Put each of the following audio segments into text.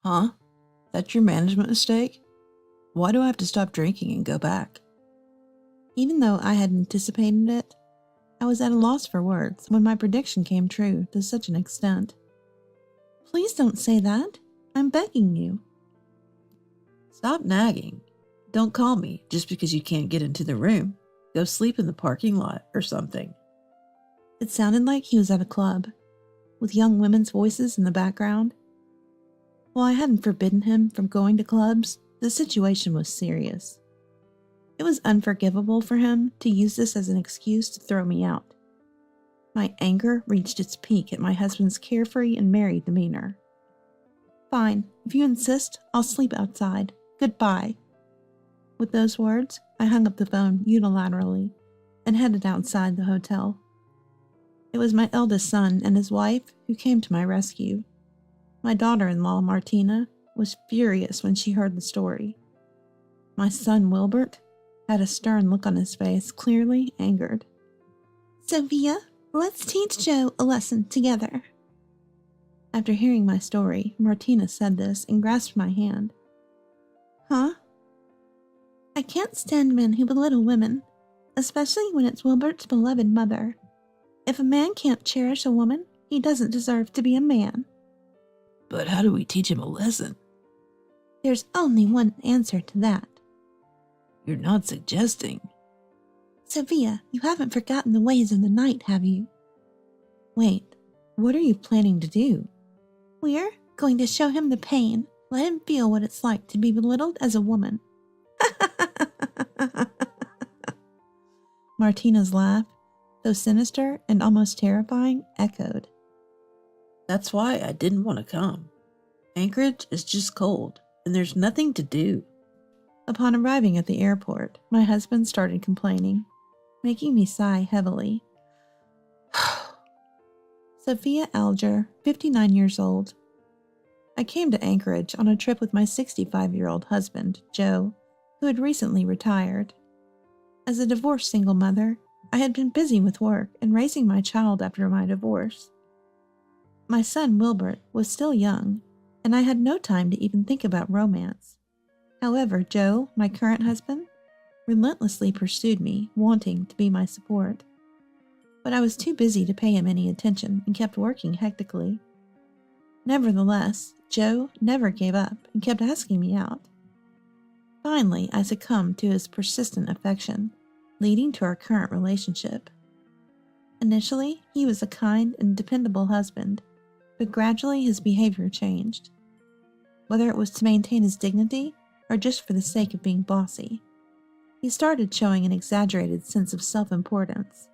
Huh? That's your management mistake? Why do I have to stop drinking and go back? Even though I had anticipated it, I was at a loss for words when my prediction came true to such an extent. Please don't say that. I'm begging you. Stop nagging. Don't call me just because you can't get into the room. Go sleep in the parking lot or something. It sounded like he was at a club, with young women's voices in the background. While I hadn't forbidden him from going to clubs, the situation was serious. It was unforgivable for him to use this as an excuse to throw me out. My anger reached its peak at my husband's carefree and merry demeanor. Fine, if you insist, I'll sleep outside. Goodbye. With those words, I hung up the phone unilaterally and headed outside the hotel. It was my eldest son and his wife who came to my rescue. My daughter-in-law, Martina, was furious when she heard the story. My son, Wilbert, had a stern look on his face, clearly angered. Sophia, let's teach Joe a lesson together. After hearing my story, Martina said this and grasped my hand. Huh? I can't stand men who belittle women, especially when it's Wilbert's beloved mother. If a man can't cherish a woman, he doesn't deserve to be a man. But how do we teach him a lesson? There's only one answer to that. You're not suggesting. Sophia, you haven't forgotten the ways of the night, have you? Wait, what are you planning to do? We're going to show him the pain. Let him feel what it's like to be belittled as a woman. Martina's laugh, though sinister and almost terrifying, echoed. That's why I didn't want to come. Anchorage is just cold, and there's nothing to do. Upon arriving at the airport, my husband started complaining, making me sigh heavily. Sophia Alger, 59 years old. I came to Anchorage on a trip with my 65-year-old husband, Joe, who had recently retired. As a divorced single mother, I had been busy with work and raising my child after my divorce. My son, Wilbert, was still young, and I had no time to even think about romance. However, Joe, my current husband, relentlessly pursued me, wanting to be my support. But I was too busy to pay him any attention and kept working hectically. Nevertheless, Joe never gave up and kept asking me out. Finally, I succumbed to his persistent affection, leading to our current relationship. Initially, he was a kind and dependable husband, but gradually his behavior changed. Whether it was to maintain his dignity or just for the sake of being bossy, he started showing an exaggerated sense of self-importance.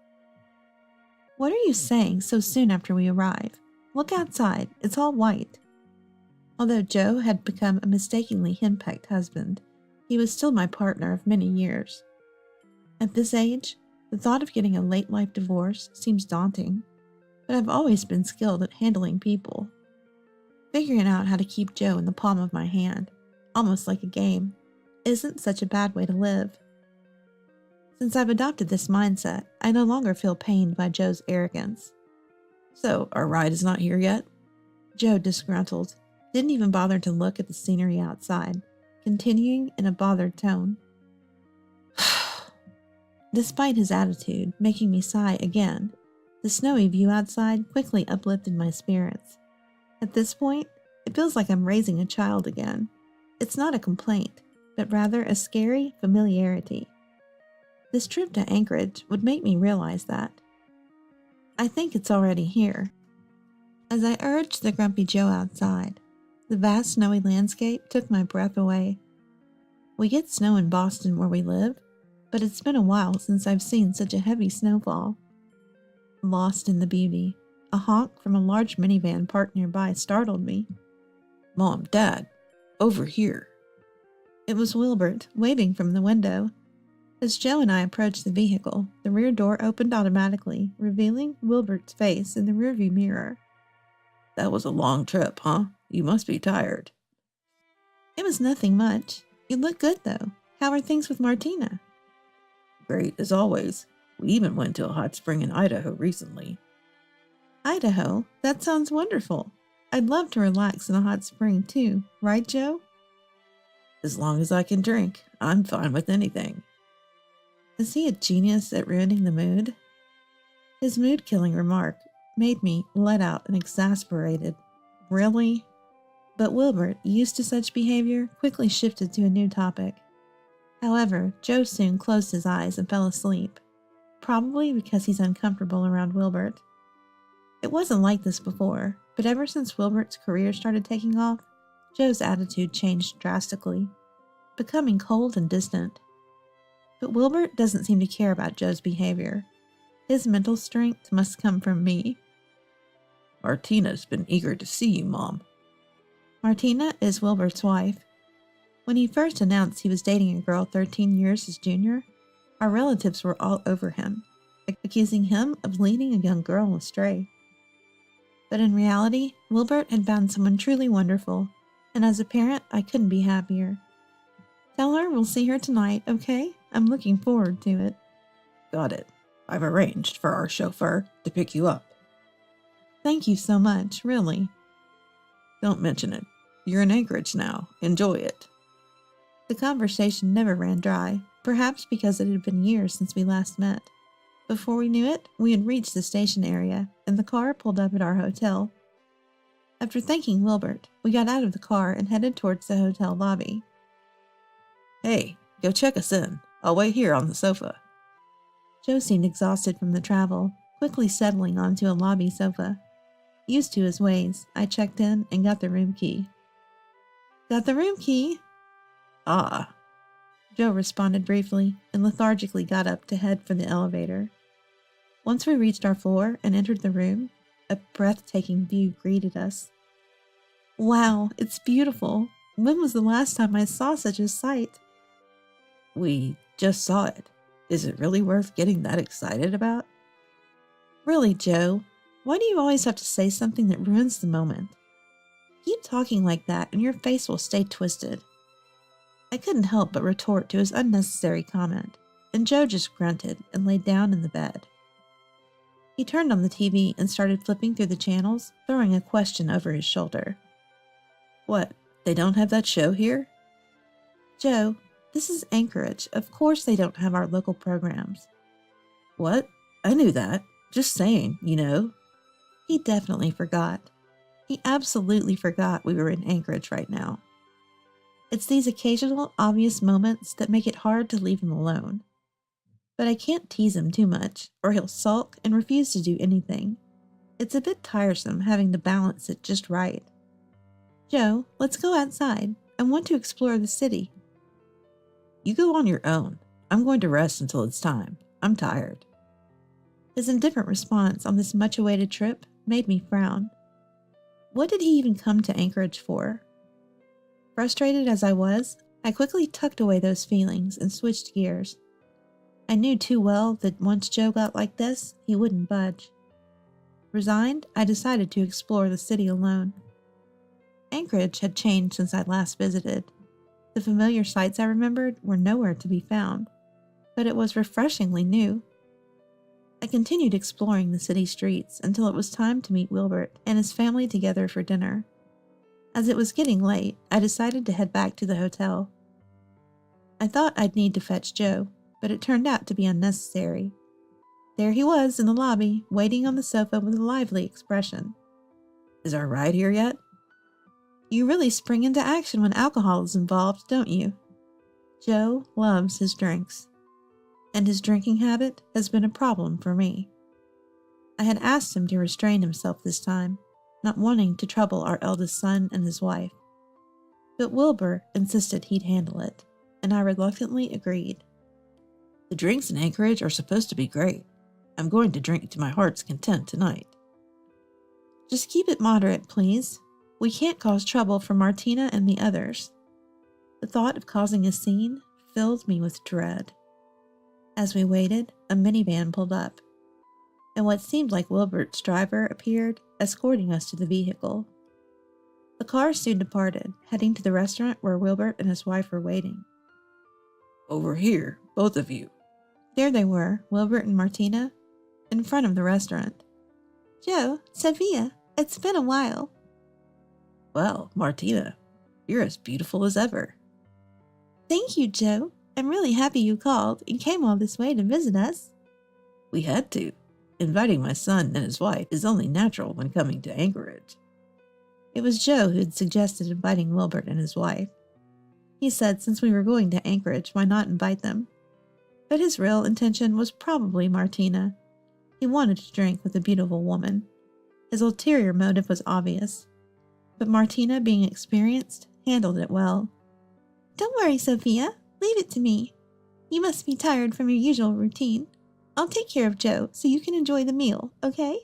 What are you saying so soon after we arrive? Look outside, it's all white. Although Joe had become a mistakenly henpecked husband, he was still my partner of many years. At this age, the thought of getting a late-life divorce seems daunting, but I've always been skilled at handling people. Figuring out how to keep Joe in the palm of my hand, almost like a game, isn't such a bad way to live. Since I've adopted this mindset, I no longer feel pained by Joe's arrogance. So, our ride is not here yet? Joe, disgruntled, didn't even bother to look at the scenery outside, continuing in a bothered tone. Despite his attitude making me sigh again, the snowy view outside quickly uplifted my spirits. At this point, it feels like I'm raising a child again. It's not a complaint, but rather a scary familiarity. This trip to Anchorage would make me realize that. I think it's already here. As I urged the grumpy Joe outside, the vast snowy landscape took my breath away. We get snow in Boston where we live, but it's been a while since I've seen such a heavy snowfall. Lost in the beauty, a honk from a large minivan parked nearby startled me. Mom, Dad, over here. It was Wilbert, waving from the window. As Joe and I approached the vehicle, the rear door opened automatically, revealing Wilbert's face in the rearview mirror. That was a long trip, huh? You must be tired. It was nothing much. You look good, though. How are things with Martina? Great, as always. We even went to a hot spring in Idaho recently. Idaho? That sounds wonderful. I'd love to relax in a hot spring too, right, Joe? As long as I can drink, I'm fine with anything. Is he a genius at ruining the mood? His mood-killing remark made me let out an exasperated, "Really?" But Wilbert, used to such behavior, quickly shifted to a new topic. However, Joe soon closed his eyes and fell asleep, probably because he's uncomfortable around Wilbert. It wasn't like this before, but ever since Wilbert's career started taking off, Joe's attitude changed drastically, becoming cold and distant. But Wilbert doesn't seem to care about Joe's behavior. His mental strength must come from me. Martina's been eager to see you, Mom. Martina is Wilbert's wife. When he first announced he was dating a girl 13 years his junior, our relatives were all over him, accusing him of leading a young girl astray. But in reality, Wilbert had found someone truly wonderful, and as a parent, I couldn't be happier. Tell her we'll see her tonight, okay? I'm looking forward to it. Got it. I've arranged for our chauffeur to pick you up. Thank you so much, really. Don't mention it. You're in Anchorage now. Enjoy it. The conversation never ran dry, perhaps because it had been years since we last met. Before we knew it, we had reached the station area, and the car pulled up at our hotel. After thanking Wilbert, we got out of the car and headed towards the hotel lobby. Hey, go check us in. I'll wait here on the sofa. Joe seemed exhausted from the travel, quickly settling onto a lobby sofa. Used to his ways, I checked in and got the room key. Got the room key? Ah. Joe responded briefly and lethargically got up to head for the elevator. Once we reached our floor and entered the room, a breathtaking view greeted us. Wow, it's beautiful. When was the last time I saw such a sight? We just saw it. Is it really worth getting that excited about? Really, Joe? Why do you always have to say something that ruins the moment? Keep talking like that and your face will stay twisted. I couldn't help but retort to his unnecessary comment, and Joe just grunted and laid down in the bed. He turned on the TV and started flipping through the channels, throwing a question over his shoulder. What, they don't have that show here? Joe, this is Anchorage. Of course they don't have our local programs. What? I knew that. Just saying, you know. He definitely forgot. He absolutely forgot we were in Anchorage right now. It's these occasional, obvious moments that make it hard to leave him alone. But I can't tease him too much, or he'll sulk and refuse to do anything. It's a bit tiresome having to balance it just right. Joe, let's go outside. I want to explore the city. You go on your own. I'm going to rest until it's time. I'm tired. His indifferent response on this much-awaited trip made me frown. What did he even come to Anchorage for? Frustrated as I was, I quickly tucked away those feelings and switched gears. I knew too well that once Joe got like this, he wouldn't budge. Resigned, I decided to explore the city alone. Anchorage had changed since I last visited. The familiar sights I remembered were nowhere to be found, but it was refreshingly new. I continued exploring the city streets until it was time to meet Wilbert and his family together for dinner. As it was getting late, I decided to head back to the hotel. I thought I'd need to fetch Joe, but it turned out to be unnecessary. There he was in the lobby, waiting on the sofa with a lively expression. Is our ride here yet? You really spring into action when alcohol is involved, don't you? Joe loves his drinks, and his drinking habit has been a problem for me. I had asked him to restrain himself this time, not wanting to trouble our eldest son and his wife. But Wilbur insisted he'd handle it, and I reluctantly agreed. The drinks in Anchorage are supposed to be great. I'm going to drink to my heart's content tonight. Just keep it moderate, please. We can't cause trouble for Martina and the others. The thought of causing a scene filled me with dread. As we waited, a minivan pulled up, and what seemed like Wilbert's driver appeared, escorting us to the vehicle. The car soon departed, heading to the restaurant where Wilbert and his wife were waiting. Over here, both of you. There they were, Wilbert and Martina, in front of the restaurant. Joe, Sophia, it's been a while. Well, Martina, you're as beautiful as ever. Thank you, Joe. I'm really happy you called and came all this way to visit us. We had to. Inviting my son and his wife is only natural when coming to Anchorage. It was Joe who had suggested inviting Wilbert and his wife. He said since we were going to Anchorage, why not invite them? But his real intention was probably Martina. He wanted to drink with a beautiful woman. His ulterior motive was obvious. But Martina, being experienced, handled it well. Don't worry, Sophia. Leave it to me. You must be tired from your usual routine. I'll take care of Joe so you can enjoy the meal, okay?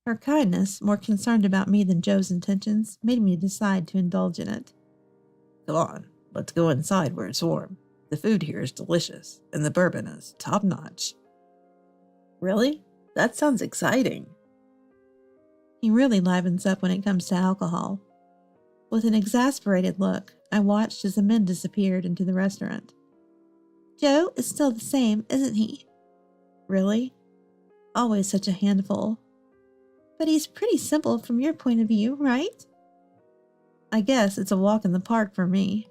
Her kindness, more concerned about me than Joe's intentions, made me decide to indulge in it. Come on, let's go inside where it's warm. The food here is delicious, and the bourbon is top-notch. Really? That sounds exciting. He really livens up when it comes to alcohol. With an exasperated look, I watched as the men disappeared into the restaurant. Joe is still the same, isn't he? Really? Always such a handful. But he's pretty simple from your point of view, right? I guess it's a walk in the park for me.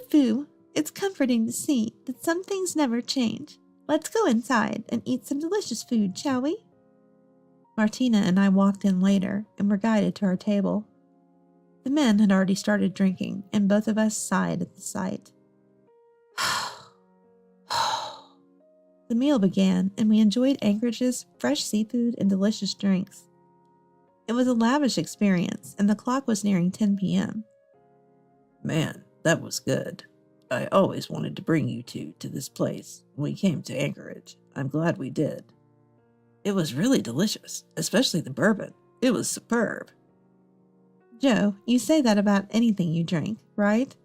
Foo. It's comforting to see that some things never change. Let's go inside and eat some delicious food, shall we? Martina and I walked in later and were guided to our table. The men had already started drinking, and both of us sighed at the sight. The meal began, and we enjoyed Anchorage's fresh seafood and delicious drinks. It was a lavish experience, and the clock was nearing 10 p.m. Man, that was good. I always wanted to bring you two to this place when we came to Anchorage. I'm glad we did. It was really delicious, especially the bourbon. It was superb. Joe, you say that about anything you drink, right?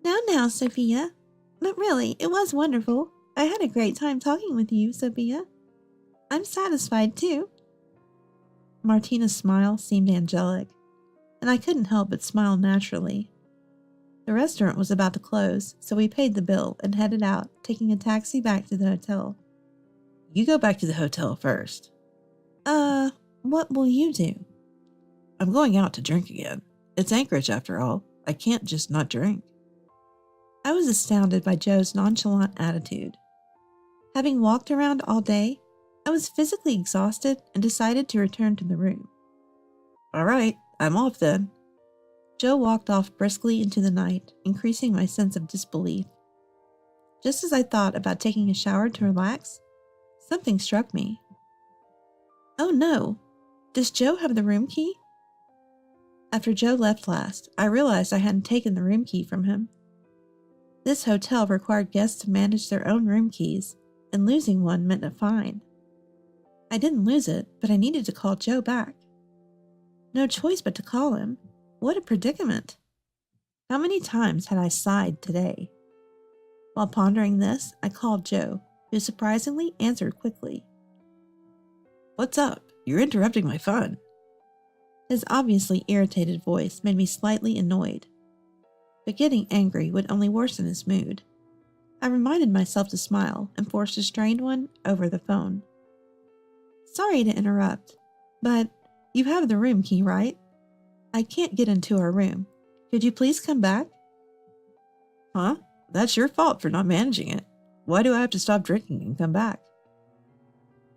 Now, Sophia. But really, it was wonderful. I had a great time talking with you, Sophia. I'm satisfied, too. Martina's smile seemed angelic, and I couldn't help but smile naturally. The restaurant was about to close, so we paid the bill and headed out, taking a taxi back to the hotel. You go back to the hotel first. What will you do? I'm going out to drink again. It's Anchorage after all. I can't just not drink. I was astounded by Joe's nonchalant attitude. Having walked around all day, I was physically exhausted and decided to return to the room. All right, I'm off then. Joe walked off briskly into the night, increasing my sense of disbelief. Just as I thought about taking a shower to relax, something struck me. Oh no! Does Joe have the room key? After Joe left last, I realized I hadn't taken the room key from him. This hotel required guests to manage their own room keys, and losing one meant a fine. I didn't lose it, but I needed to call Joe back. No choice but to call him. What a predicament! How many times had I sighed today? While pondering this, I called Joe, who surprisingly answered quickly. What's up? You're interrupting my fun. His obviously irritated voice made me slightly annoyed. But getting angry would only worsen his mood. I reminded myself to smile and forced a strained one over the phone. Sorry to interrupt, but you have the room key, right? I can't get into our room. Could you please come back? Huh? That's your fault for not managing it. Why do I have to stop drinking and come back?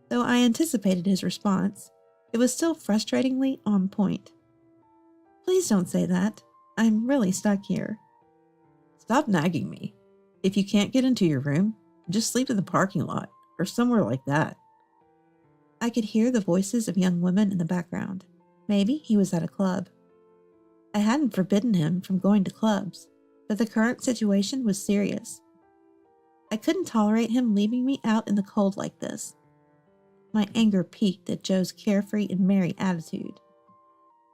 Though I anticipated his response, it was still frustratingly on point. Please don't say that. I'm really stuck here. Stop nagging me. If you can't get into your room, just sleep in the parking lot or somewhere like that. I could hear the voices of young women in the background. Maybe he was at a club. I hadn't forbidden him from going to clubs, but the current situation was serious. I couldn't tolerate him leaving me out in the cold like this. My anger peaked at Joe's carefree and merry attitude.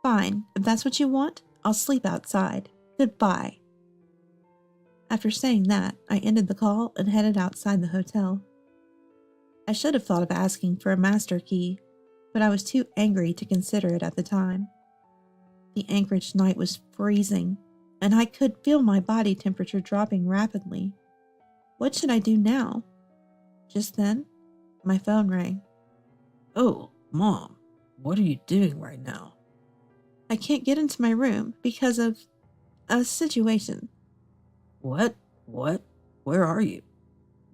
Fine, if that's what you want, I'll sleep outside. Goodbye. After saying that, I ended the call and headed outside the hotel. I should have thought of asking for a master key, but I was too angry to consider it at the time. The Anchorage night was freezing, and I could feel my body temperature dropping rapidly. What should I do now? Just then, my phone rang. Oh, Mom, what are you doing right now? I can't get into my room because of a situation. What? Where are you?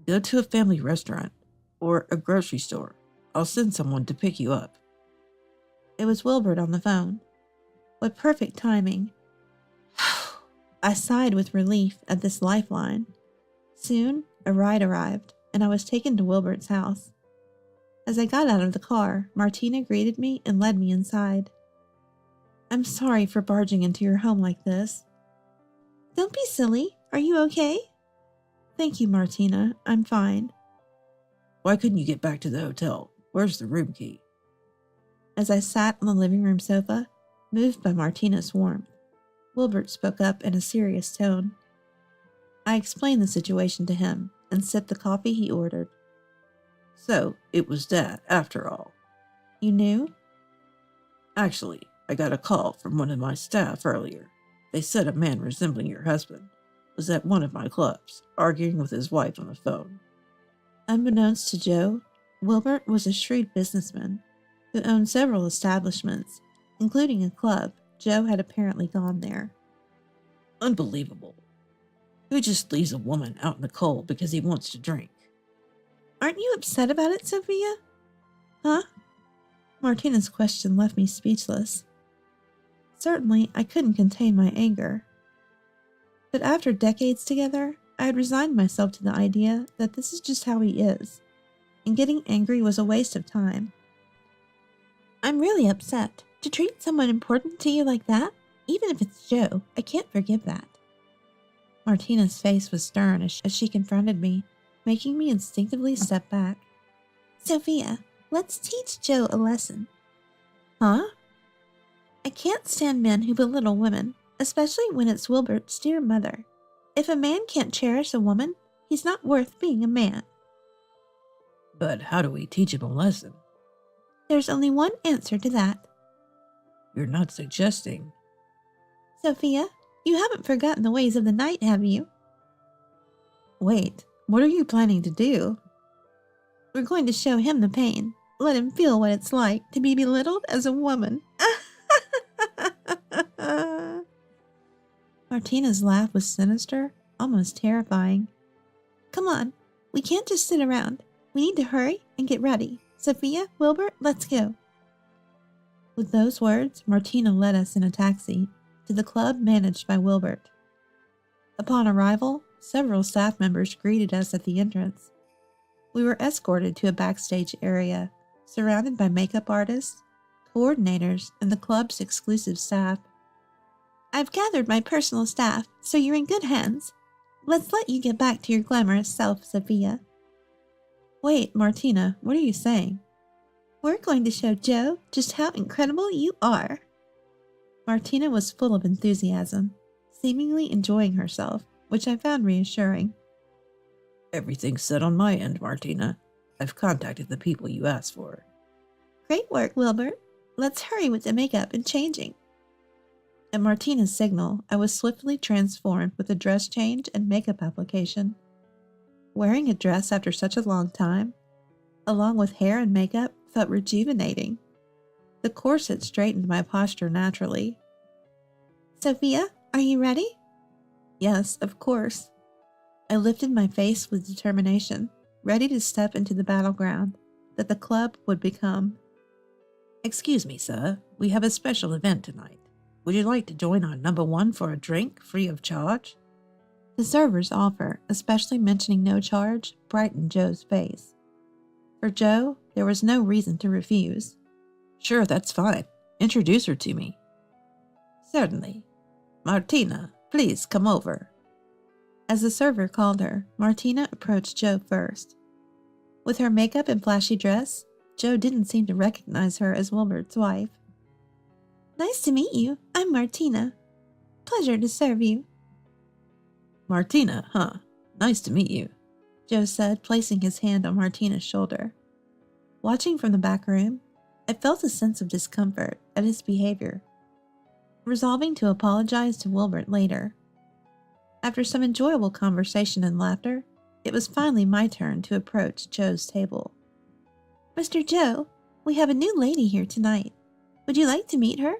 Go to a family restaurant or a grocery store. I'll send someone to pick you up. It was Wilbert on the phone. What perfect timing. I sighed with relief at this lifeline. Soon, a ride arrived, and I was taken to Wilbert's house. As I got out of the car, Martina greeted me and led me inside. I'm sorry for barging into your home like this. Don't be silly. Are you okay? Thank you, Martina. I'm fine. Why couldn't you get back to the hotel? Where's the room key? As I sat on the living room sofa, moved by Martina's warmth, Wilbert spoke up in a serious tone. I explained the situation to him and sipped the coffee he ordered. So, it was Dad, after all. You knew? Actually, I got a call from one of my staff earlier. They said a man resembling your husband was at one of my clubs, arguing with his wife on the phone. Unbeknownst to Joe, Wilbert was a shrewd businessman who owned several establishments, including a club. Joe had apparently gone there. Unbelievable. Who just leaves a woman out in the cold because he wants to drink? Aren't you upset about it, Sophia? Huh? Martina's question left me speechless. Certainly, I couldn't contain my anger. But after decades together, I had resigned myself to the idea that this is just how he is, and getting angry was a waste of time. I'm really upset. To treat someone important to you like that, even if it's Joe, I can't forgive that. Martina's face was stern as she confronted me, making me instinctively step back. Sophia, let's teach Joe a lesson. Huh? I can't stand men who belittle women, especially when it's Wilbert's dear mother. If a man can't cherish a woman, he's not worth being a man. But how do we teach him a lesson? There's only one answer to that. You're not suggesting. Sophia, you haven't forgotten the ways of the night, have you? Wait, what are you planning to do? We're going to show him the pain. Let him feel what it's like to be belittled as a woman. Martina's laugh was sinister, almost terrifying. Come on, we can't just sit around. We need to hurry and get ready. Sophia, Wilbert, let's go. With those words, Martina led us in a taxi to the club managed by Wilbert. Upon arrival, several staff members greeted us at the entrance. We were escorted to a backstage area, surrounded by makeup artists, coordinators, and the club's exclusive staff. I've gathered my personal staff, so you're in good hands. Let's let you get back to your glamorous self, Sophia. Wait, Martina, what are you saying? We're going to show Joe just how incredible you are. Martina was full of enthusiasm, seemingly enjoying herself, which I found reassuring. Everything's set on my end, Martina. I've contacted the people you asked for. Great work, Wilbert. Let's hurry with the makeup and changing. At Martina's signal, I was swiftly transformed with a dress change and makeup application. Wearing a dress after such a long time, along with hair and makeup, felt rejuvenating. The corset straightened my posture naturally. Sophia, are you ready? Yes, of course. I lifted my face with determination, ready to step into the battleground that the club would become. Excuse me, sir. We have a special event tonight. Would you like to join our number one for a drink free of charge? The server's offer, especially mentioning no charge, brightened Joe's face. For Joe, there was no reason to refuse. Sure, that's fine. Introduce her to me. Certainly. Martina, please come over. As the server called her, Martina approached Joe first. With her makeup and flashy dress, Joe didn't seem to recognize her as Wilbert's wife. Nice to meet you. I'm Martina. Pleasure to serve you. Martina, huh? Nice to meet you, Joe said, placing his hand on Martina's shoulder. Watching from the back room, I felt a sense of discomfort at his behavior, resolving to apologize to Wilbert later. After some enjoyable conversation and laughter, it was finally my turn to approach Joe's table. Mr. Joe, we have a new lady here tonight. Would you like to meet her?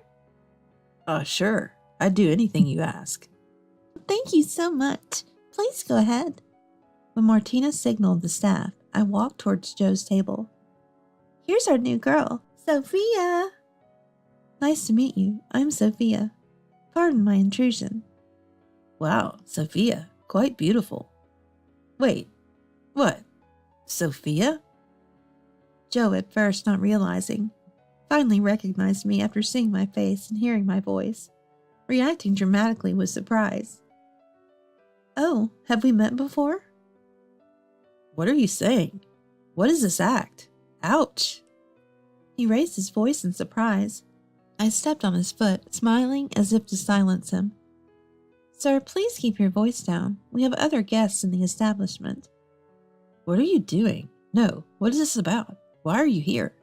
Sure. I'd do anything you ask. Thank you so much. Please go ahead. When Martina signaled the staff, I walked towards Joe's table. Here's our new girl, Sophia. Nice to meet you. I'm Sophia. Pardon my intrusion. Wow, Sophia. Quite beautiful. Wait. What? Sophia? Joe, at first not realizing, finally recognized me after seeing my face and hearing my voice, reacting dramatically with surprise. Oh, have we met before? What are you saying? What is this act? Ouch! He raised his voice in surprise. I stepped on his foot, smiling as if to silence him. Sir, please keep your voice down. We have other guests in the establishment. What are you doing? No, what is this about? Why are you here?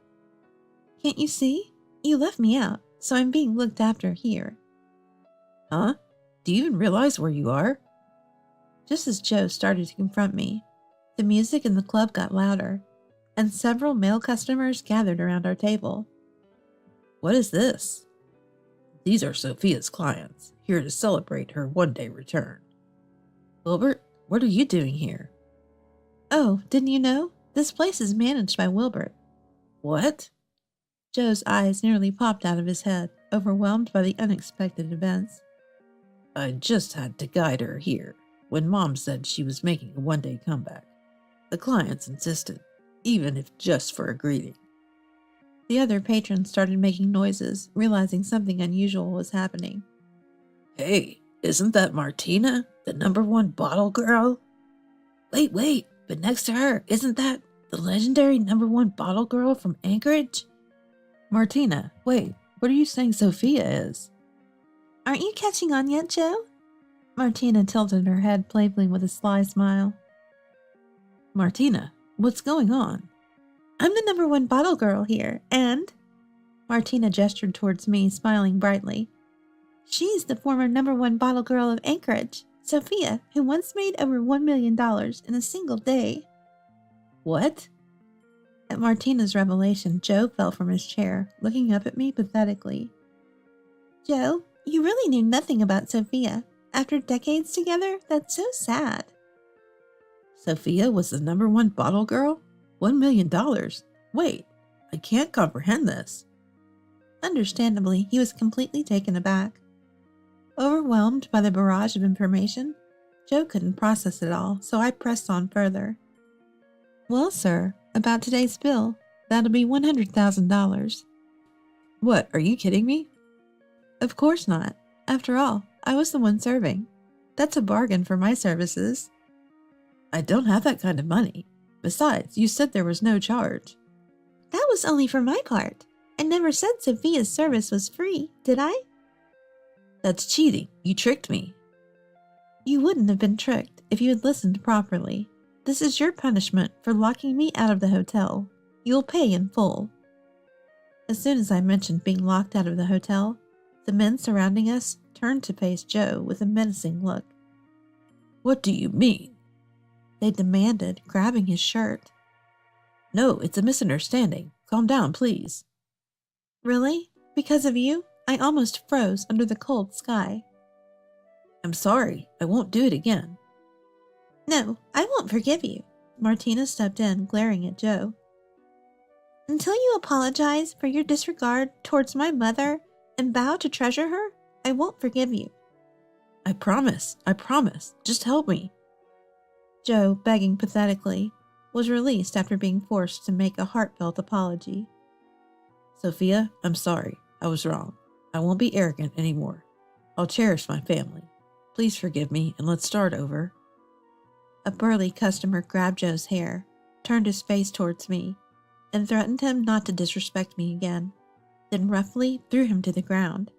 Can't you see? You left me out, so I'm being looked after here. Huh? Do you even realize where you are? Just as Joe started to confront me, the music in the club got louder, and several male customers gathered around our table. What is this? These are Sophia's clients, here to celebrate her one-day return. Wilbert, what are you doing here? Oh, didn't you know? This place is managed by Wilbert. What? Joe's eyes nearly popped out of his head, overwhelmed by the unexpected events. I just had to guide her here when Mom said she was making a one-day comeback. The clients insisted, even if just for a greeting. The other patrons started making noises, realizing something unusual was happening. Hey, isn't that Martina, the #1 bottle girl? Wait, but next to her, isn't that the legendary #1 bottle girl from Anchorage? Martina, wait, what are you saying Sophia is? Aren't you catching on yet, Joe? Martina tilted her head playfully with a sly smile. Martina, what's going on? I'm the #1 bottle girl here, and... Martina gestured towards me, smiling brightly. She's the former #1 bottle girl of Anchorage, Sophia, who once made over $1 million in a single day. What? At Martina's revelation, Joe fell from his chair, looking up at me pathetically. Joe, you really knew nothing about Sophia. After decades together, that's so sad. Sophia was the #1 bottle girl? $1 million? Wait, I can't comprehend this. Understandably, he was completely taken aback. Overwhelmed by the barrage of information, Joe couldn't process it all, so I pressed on further. Well, sir, about today's bill, that'll be $100,000. What, are you kidding me? Of course not. After all, I was the one serving. That's a bargain for my services. I don't have that kind of money. Besides, you said there was no charge. That was only for my part. I never said Sophia's service was free, did I? That's cheating. You tricked me. You wouldn't have been tricked if you had listened properly. This is your punishment for locking me out of the hotel. You'll pay in full. As soon as I mentioned being locked out of the hotel, the men surrounding us turned to face Joe with a menacing look. What do you mean? They demanded, grabbing his shirt. No, it's a misunderstanding. Calm down, please. Really? Because of you, I almost froze under the cold sky. I'm sorry. I won't do it again. No, I won't forgive you. Martina stepped in, glaring at Joe. Until you apologize for your disregard towards my mother and vow to treasure her, I won't forgive you. I promise. Just help me. Joe, begging pathetically, was released after being forced to make a heartfelt apology. Sophia, I'm sorry. I was wrong. I won't be arrogant anymore. I'll cherish my family. Please forgive me and let's start over. A burly customer grabbed Joe's hair, turned his face towards me, and threatened him not to disrespect me again, then roughly threw him to the ground.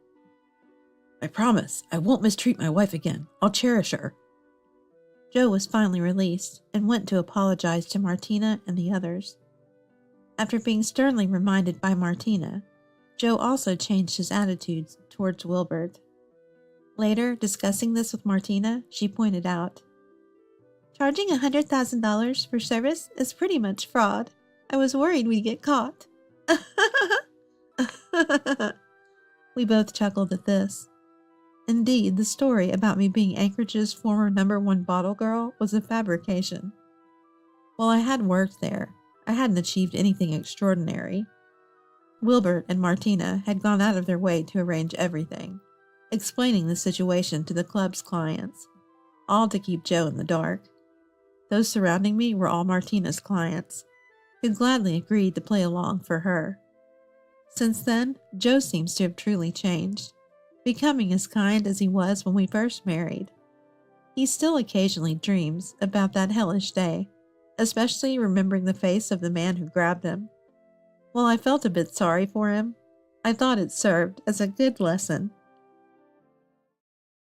I promise I won't mistreat my wife again. I'll cherish her. Joe was finally released and went to apologize to Martina and the others. After being sternly reminded by Martina, Joe also changed his attitudes towards Wilbert. Later, discussing this with Martina, she pointed out, Charging $100,000 for service is pretty much fraud. I was worried we'd get caught. We both chuckled at this. Indeed, the story about me being Anchorage's former #1 bottle girl was a fabrication. While I had worked there, I hadn't achieved anything extraordinary. Wilbert and Martina had gone out of their way to arrange everything, explaining the situation to the club's clients, all to keep Joe in the dark. Those surrounding me were all Martina's clients, who gladly agreed to play along for her. Since then, Joe seems to have truly changed, becoming as kind as he was when we first married. He still occasionally dreams about that hellish day, especially remembering the face of the man who grabbed him. While I felt a bit sorry for him, I thought it served as a good lesson